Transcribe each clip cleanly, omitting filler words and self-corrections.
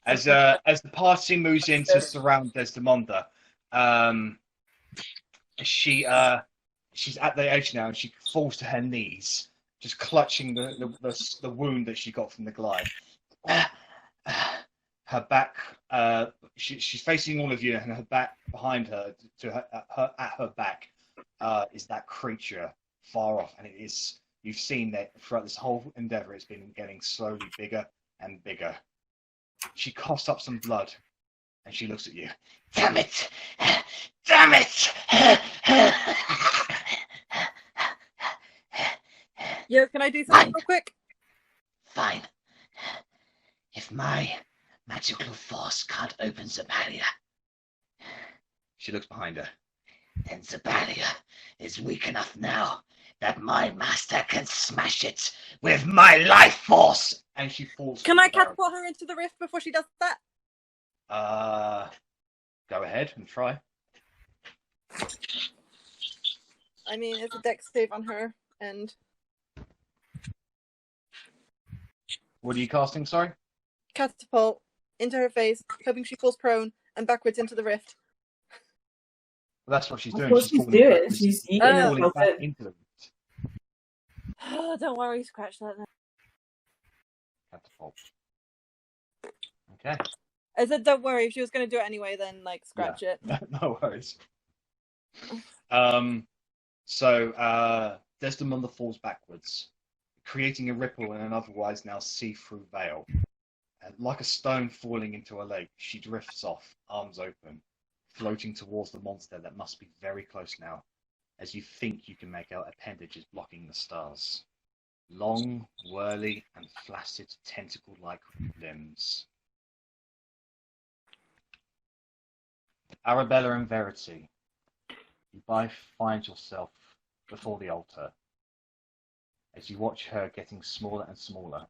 As the party moves in to surround Desdemonda, she she's at the edge now, and she falls to her knees, just clutching the wound that she got from the glide. Her back, she's facing all of you, and her back behind her, at her back, is that creature far off, and it is. You've seen that throughout this whole endeavor, it's been getting slowly bigger and bigger. She coughs up some blood, and she looks at you. Damn it! Damn it! Yo, can I do something real quick? Fine. If my magical force can't open the barrier, she looks behind her. Then the barrier is weak enough now that my master can smash it with my life force. And she falls. Can I catapult her into the rift before she does that? Go ahead and try. I mean, it's a dex save on her, and... What are you casting, sorry? Catapult into her face, hoping she falls prone, and backwards into the rift. Well, that's what she's doing. What she's doing. She's eating falling back into the rift. Oh, don't worry, scratch that then. Catapult. Okay. I said, don't worry. If she was going to do it anyway, then like scratch it. No worries. So Desdemonda falls backwards, creating a ripple in an otherwise now see-through veil. And like a stone falling into a lake, she drifts off, arms open, floating towards the monster that must be very close now, as you think you can make out appendages blocking the stars. Long, whirly, and flaccid tentacle-like limbs. Arabella and Verity, you both find yourself before the altar as you watch her getting smaller and smaller.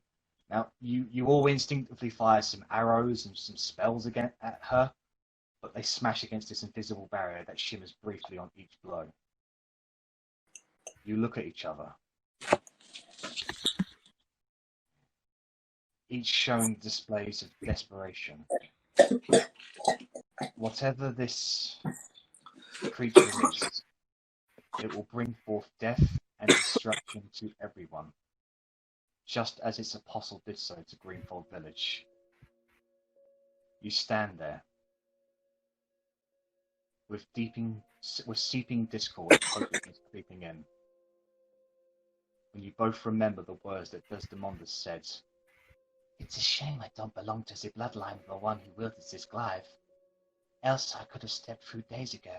Now, you all instinctively fire some arrows and some spells at her, but they smash against this invisible barrier that shimmers briefly on each blow. You look at each other, each showing displays of desperation. Whatever this creature is, it will bring forth death and destruction to everyone, just as its apostle did so to Greenfold Village. You stand there, with seeping discord and hopelessness creeping in, when you both remember the words that Desdemonda said. It's a shame I don't belong to the bloodline of the one who wielded this glaive. Else I could have stepped through days ago.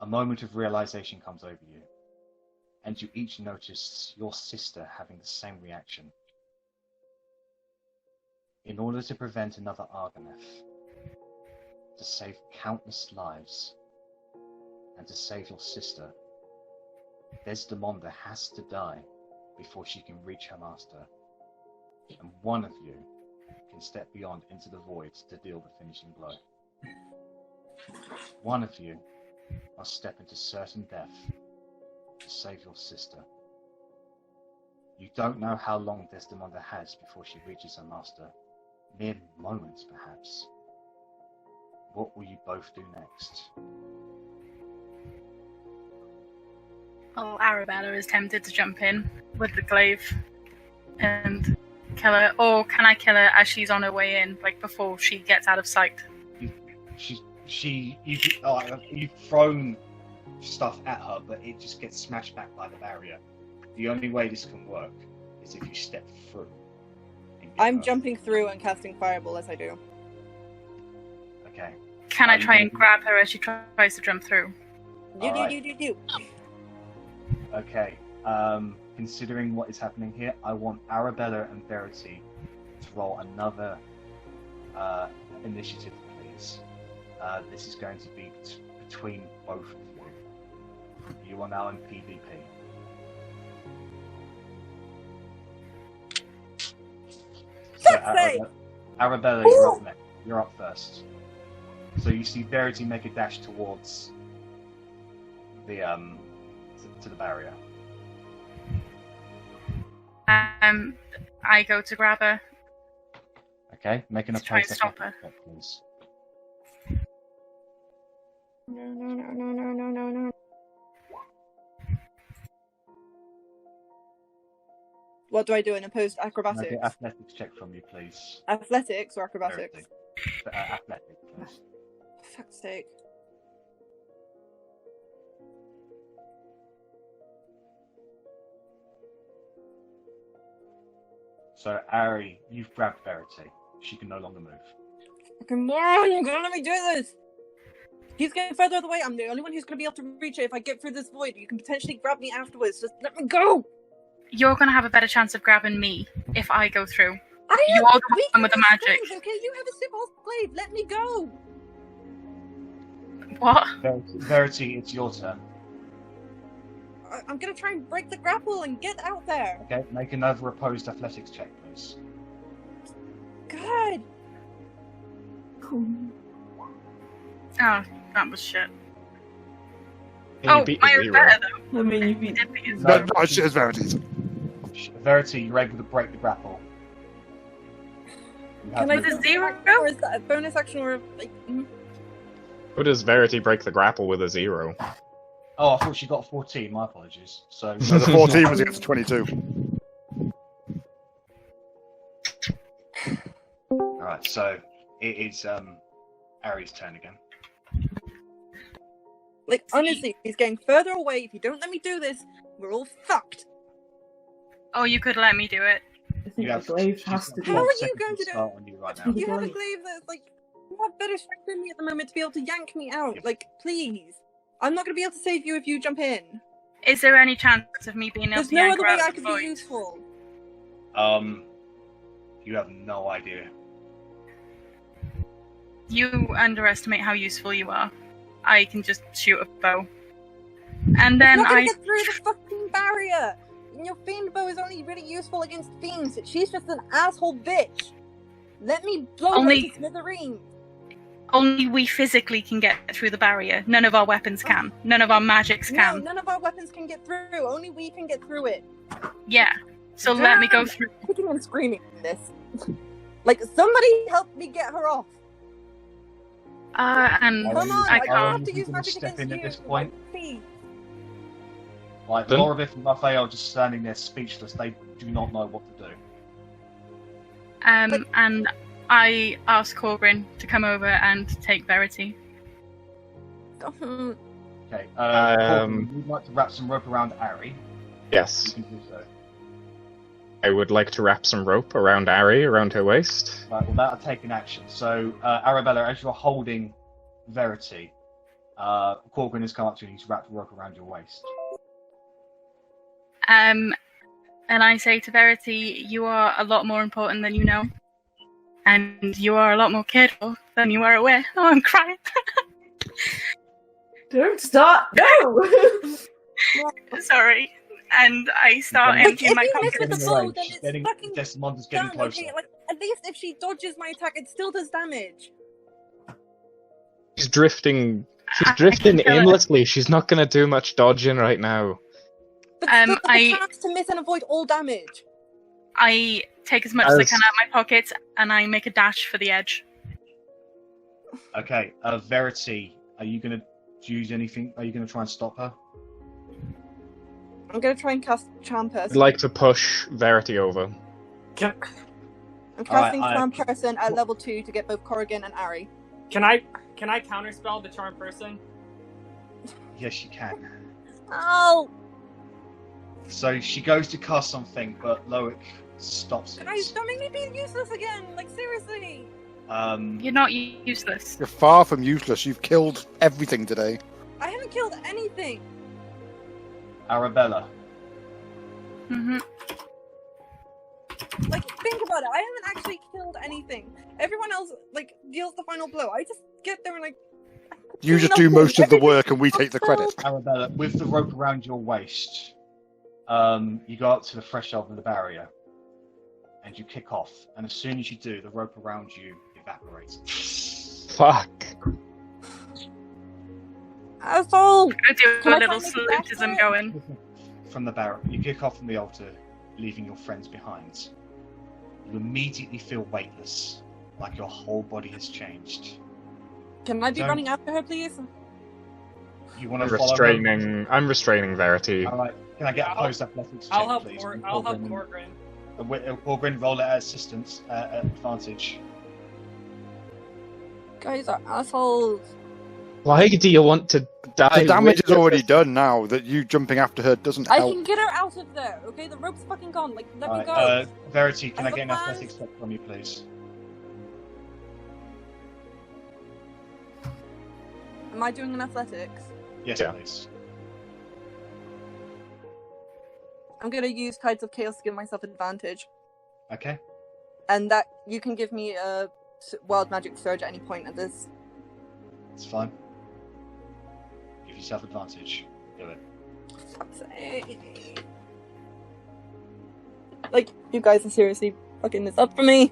A moment of realization comes over you, and you each notice your sister having the same reaction. In order to prevent another Argoneth, to save countless lives, and to save your sister, Desdemonda has to die before she can reach her master. And one of you can step beyond into the void to deal the finishing blow. One of you must step into certain death to save your sister. You don't know how long Desdemonda has before she reaches her master. Mere moments, perhaps. What will you both do next? Well, Arabella is tempted to jump in with the glaive and kill her, or can I kill her as she's on her way in, like before she gets out of sight? You've thrown stuff at her, but it just gets smashed back by the barrier. The only way this can work is if you step through. I'm jumping through and casting Fireball as I do. Okay. Can I try and grab her as she tries to jump through? Do. Okay. Considering what is happening here, I want Arabella and Verity to roll another initiative, please. This is going to be between both of you. You are now in PvP. So, Arabella, you're up next. You're up first. So you see Verity make a dash towards the to the barrier. I go to grab her. Okay, make an To try and opposed stop athletics her. check, please. No. What do I do? An opposed Can I acrobatics? get athletics check from you, please? Athletics or acrobatics? Verity. Athletics, please. For fuck's sake. So, Ari, you've grabbed Verity. She can no longer move. Fucking moron, you're gonna let me do this! He's getting further away. I'm the only one who's gonna be able to reach it if I get through this void. You can potentially grab me afterwards. Just let me go! You're going to have a better chance of grabbing me if I go through. I You am are the weak one with the against magic. flames, okay? You have a simple blade. Let me go! What? Verity, it's your turn. I'm gonna try and break the grapple and get out there. Okay, make another opposed athletics check, please. God! Oh, that was shit. You beat mine was zero. better though. I mean, you beat. Did beat it. No. No, it's Verity's. Verity, you're able to break the grapple. You have Can I movement. With a zero? Or is that a bonus action or like? How does Verity break the grapple with a 0? Oh, I thought she got 14. My apologies. So, So the 14 was against 22. all right. So it is Ari's turn again. Like, honestly, he's getting further away. If you don't let me do this, we're all fucked. Oh, you could let me do it. I think the glaive has to How do are it. you going to do start on you right now? The You have a glaive. glaive that's like, you have better strength than me at the moment to be able to yank me out. Like, please. I'm not going to be able to save you if you jump in. Is there any chance of me being able There's to no yank other her way out I of the could be void? useful. You have no idea. You underestimate how useful you are. I can just shoot a bow. And then I'm not going I... to get through the fucking barrier. And your fiend bow is only really useful against fiends. She's just an asshole bitch. Let me blow Only- her to smithereens. Only we physically can get through the barrier. None of our weapons can. None of our magics No, can. none of our weapons can get through. Only we can get through it. Yeah. So let me go through. Kicking and screaming in this. Like, somebody help me get her off. And Come on, I I don't can't. have to use gonna magic step against in you. at this point? Please. Like Then- Loravith and Raphael just standing there speechless. They do not know what to do. And I asked Corbin to come over and take Verity. Mhm. Okay. Corbin, we'd like to wrap some rope around Ari. You Yes. can do so. I would like to wrap some rope around Ari, around her waist. Right, well, that'll take an action. So, Arabella, as you're holding Verity, Corbin has come up to you and he's wrapped rope around your waist. And I say to Verity, you are a lot more important than you know. And you are a lot more capable than you are aware. Oh, I'm crying. Don't start! No! Sorry. And I start Like, emptying my if you miss pockets. with the bow, then it's Getting, fucking Desdemonda's getting done. closer. Okay, like, at least if she dodges my attack, it still does damage. She's drifting I can kill her. aimlessly. She's not going to do much dodging right now. But still, there's I- a chance to miss and avoid all damage. I take as much as I As- can out of my pockets and I make a dash for the edge. Okay, Verity, are you going to use anything? Are you going to try and stop her? I'm gonna try and cast Charm I'd Person. like to push Verity over. I'm Alright, casting Charm Person at level 2 to get both Corrigan and Ari. Can I counterspell the charm person? Yes, you can. Oh! So she goes to cast something, but Loic stops it. Guys, don't make me be useless again! Like, seriously! Um, You're not useless. You're far from useless. You've killed everything today. I haven't killed anything! Arabella. hmm Like, think about it. I haven't actually killed anything. Everyone else, like, deals the final blow. I just get there and, like... You just do nothing. most of the Everything work and we take the credit. Arabella, with the rope around your waist, you go up to the threshold of the barrier, and you kick off. And as soon as you do, the rope around you evaporates. Fuck. Asshole! I do Can a I little try and make a dash salutism for it? going. From the barrier, you kick off from the altar, leaving your friends behind. You immediately feel weightless like your whole body has changed. Can I be Don't- running after her, please? You want I'm to follow her? restraining Verity. Alright, can I get Yeah, a post athletics check, I'll help please? I'll help Corgrin. Corgrin, roll it at assistance, at advantage. Guys are assholes. Why do you want to die? The damage with is already us? done now. That you jumping after her doesn't I help. can get her out of there, okay? The rope's fucking gone. Like, let me go. Alright, Verity, can I I get an have a plan. athletics check from you, please? Am I doing an athletics? Yes, Yeah. please. I'm gonna use Tides of Chaos to give myself advantage. Okay. And that you can give me a wild magic surge at any point of this. It's fine. Give yourself advantage. Do it. Fuck's sake. Like, you guys are seriously fucking this up for me.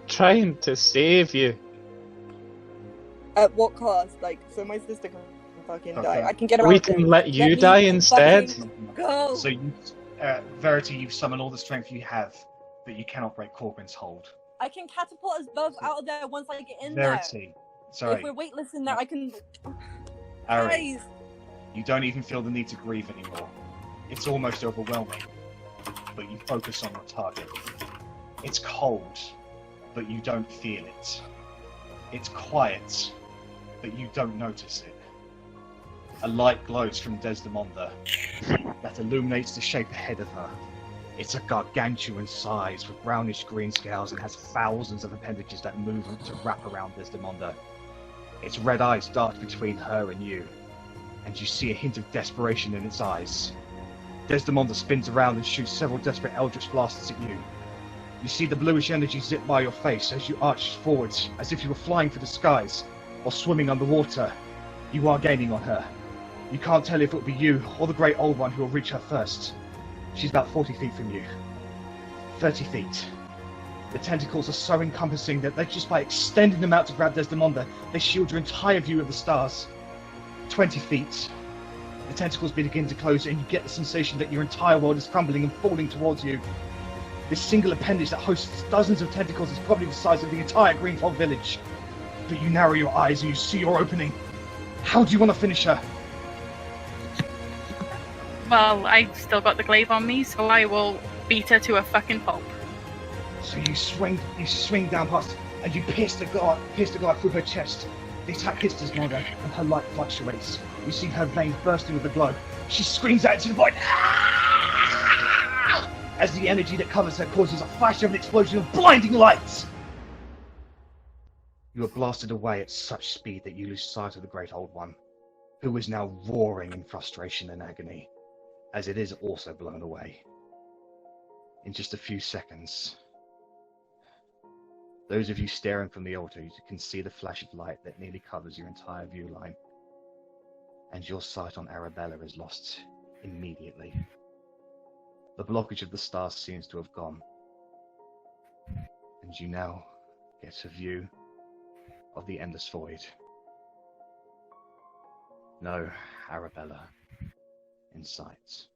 Trying to save you. At what cost? Like, so my sister can fucking die. Okay. I can get her We out can there. let you me die instead. fucking Go! So you, Verity, you've summoned all the strength you have, but you cannot break Corgrin's hold. I can catapult us both out of there once I get in Verity, there. sorry, If we're weightless in there, I can... Ari, Guys! you don't even feel the need to grieve anymore. It's almost overwhelming, but you focus on your target. It's cold, but you don't feel it. It's quiet, but you don't notice it. A light glows from Desdemonda that illuminates the shape ahead of her. It's a gargantuan size with brownish green scales and has thousands of appendages that move to wrap around Desdemonda. Its red eyes dart between her and you, and you see a hint of desperation in its eyes. Desdemonda spins around and shoots several desperate eldritch blasts at you. You see the bluish energy zip by your face as you arch forwards, as if you were flying for the skies, or swimming underwater. You are gaining on her. You can't tell if it will be you, or the great old one who will reach her first. She's about 40 feet from you. 30 feet. The tentacles are so encompassing that just by extending them out to grab Desdemonda, they shield your entire view of the stars. 20 feet. The tentacles begin to close and you get the sensation that your entire world is crumbling and falling towards you. This single appendage that hosts dozens of tentacles is probably the size of the entire Greenfold village. But you narrow your eyes and you see your opening. How do you want to finish her? Well, I've still got the glaive on me, so I will beat her to a fucking pulp. So you swing down past, and you pierce the guard through her chest. The attack hits Desdemonda, and her light fluctuates. You see her veins bursting with a glow. She screams out into the void, "Ah!" as the energy that covers her causes a flash of an explosion of blinding lights. You are blasted away at such speed that you lose sight of the Great Old One, who is now roaring in frustration and agony, as it is also blown away. In just a few seconds, those of you staring from the altar, you can see the flash of light that nearly covers your entire view line, and your sight on Arabella is lost immediately. The blockage of the stars seems to have gone, and you now get a view of the endless void. No Arabella in sight.